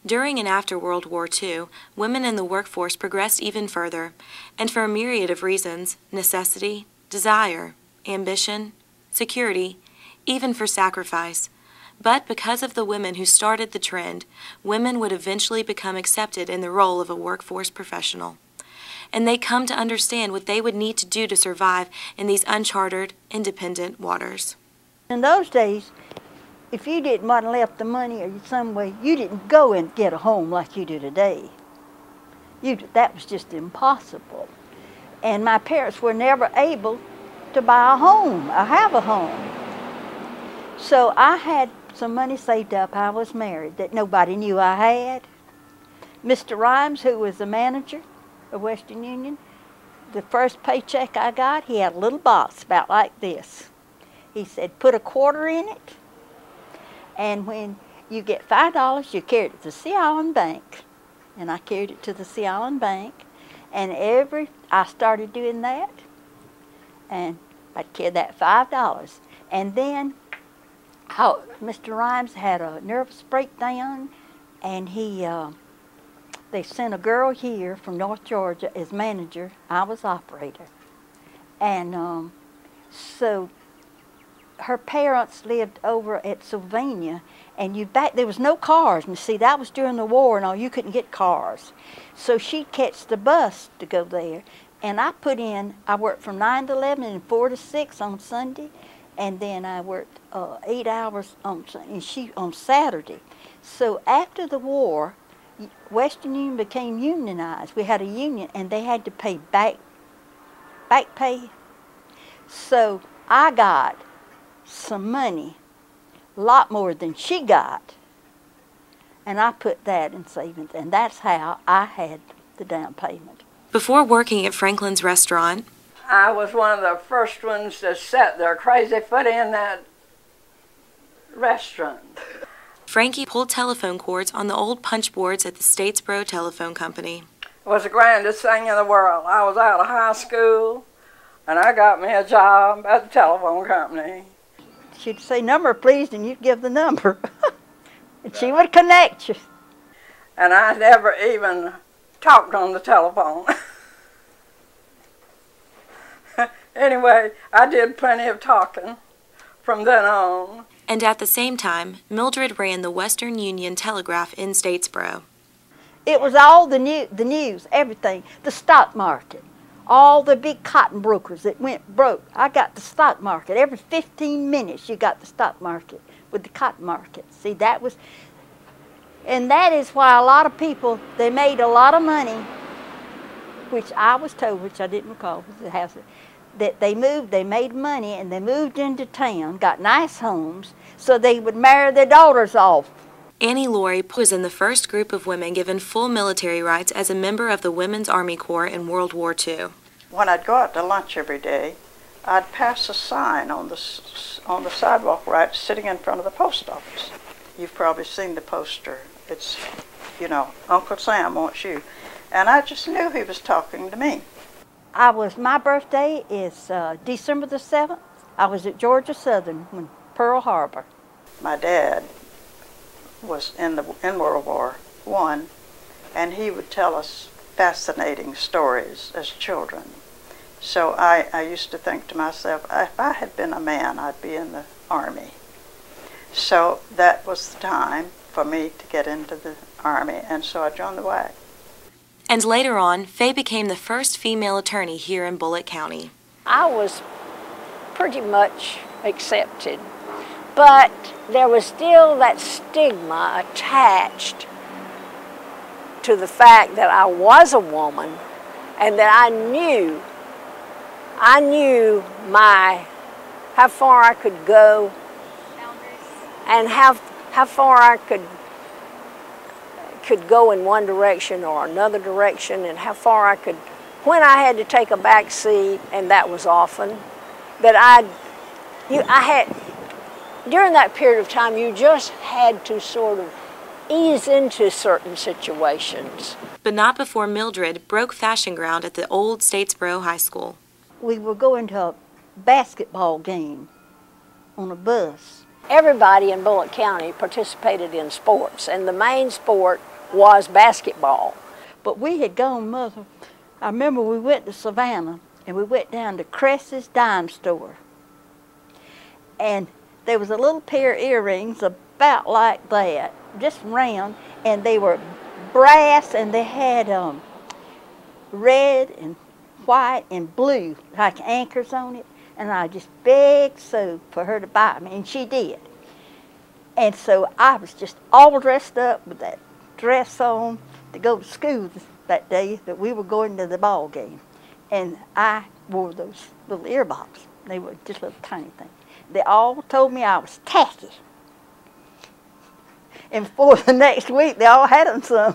During and after World War II, women in the workforce progressed even further, and for a myriad of reasons, necessity, desire, ambition, security, even for sacrifice. But because of the women who started the trend, women would eventually become accepted in the role of a workforce professional. And they come to understand what they would need to do to survive in these uncharted, independent waters. In those days, if you didn't want to left the money or some way, you didn't go and get a home like you do today. That was just impossible. And my parents were never able to buy a home or have a home. So I had some money saved up. I was married that nobody knew I had. Mr. Rhymes, who was the manager of Western Union, the first paycheck I got, he had a little box about like this. He said, put a quarter in it, and when you get $5, you carry it to the Sea Island Bank. And I carried it to the Sea Island Bank, and I started doing that, and I'd carry that $5. And then Mr. Rhymes had a nervous breakdown, and they sent a girl here from North Georgia as manager. I was operator. And so her parents lived over at Sylvania, and there was no cars. And see, that was during the war and all. You couldn't get cars. So she'd catch the bus to go there. And I worked from 9 to 11 and 4 to 6 on Sunday. And then I worked 8 hours on Saturday. So after the war, Western Union became unionized. We had a union, and they had to pay back pay. So I got some money, a lot more than she got, and I put that in savings, and that's how I had the down payment. Before working at Franklin's restaurant, I was one of the first ones to set their crazy foot in that restaurant. Frankie pulled telephone cords on the old punch boards at the Statesboro Telephone Company. It was the grandest thing in the world. I was out of high school, and I got me a job at the telephone company. She'd say, number please, and you'd give the number. And she would connect you. And I never even talked on the telephone. Anyway, I did plenty of talking from then on. And at the same time, Mildred ran the Western Union Telegraph in Statesboro. It was all the news, everything, the stock market, all the big cotton brokers that went broke. I got the stock market. Every 15 minutes you got the stock market with the cotton market. See, and that is why a lot of people, they made a lot of money, which I was told, which I didn't recall, that they made money, and they moved into town, got nice homes, so they would marry their daughters off. Annie Laurie was in the first group of women given full military rights as a member of the Women's Army Corps in World War II. When I'd go out to lunch every day, I'd pass a sign on the sidewalk right sitting in front of the post office. You've probably seen the poster. It's, Uncle Sam wants you. And I just knew he was talking to me. My birthday is December the 7th. I was at Georgia Southern when Pearl Harbor. My dad was in World War I, and he would tell us fascinating stories as children. So I used to think to myself, if I had been a man, I'd be in the Army. So that was the time for me to get into the Army, and so I joined the WAC. And later on, Faye became the first female attorney here in Bulloch County. I was pretty much accepted, but there was still that stigma attached to the fact that I was a woman, and that I knew how far I could go, and how far I could go in one direction or another direction, and how far I could, when I had to take a back seat, and that was often, that during that period of time, you just had to sort of ease into certain situations. But not before Mildred broke fashion ground at the old Statesboro High School. We were going to a basketball game on a bus. Everybody in Bulloch County participated in sports, and the main sport was basketball. But we had gone, Mother, I remember we went to Savannah, and we went down to Cress's Dime Store. And there was a little pair of earrings about like that, just round, and they were brass, and they had red and white and blue, like anchors on it. And I just begged Sue for her to buy me, and she did. And so I was just all dressed up with that dress on to go to school that day that we were going to the ball game. And I wore those little earbuds. They were just little tiny things. They all told me I was tacky. And before the next week, they all had them some.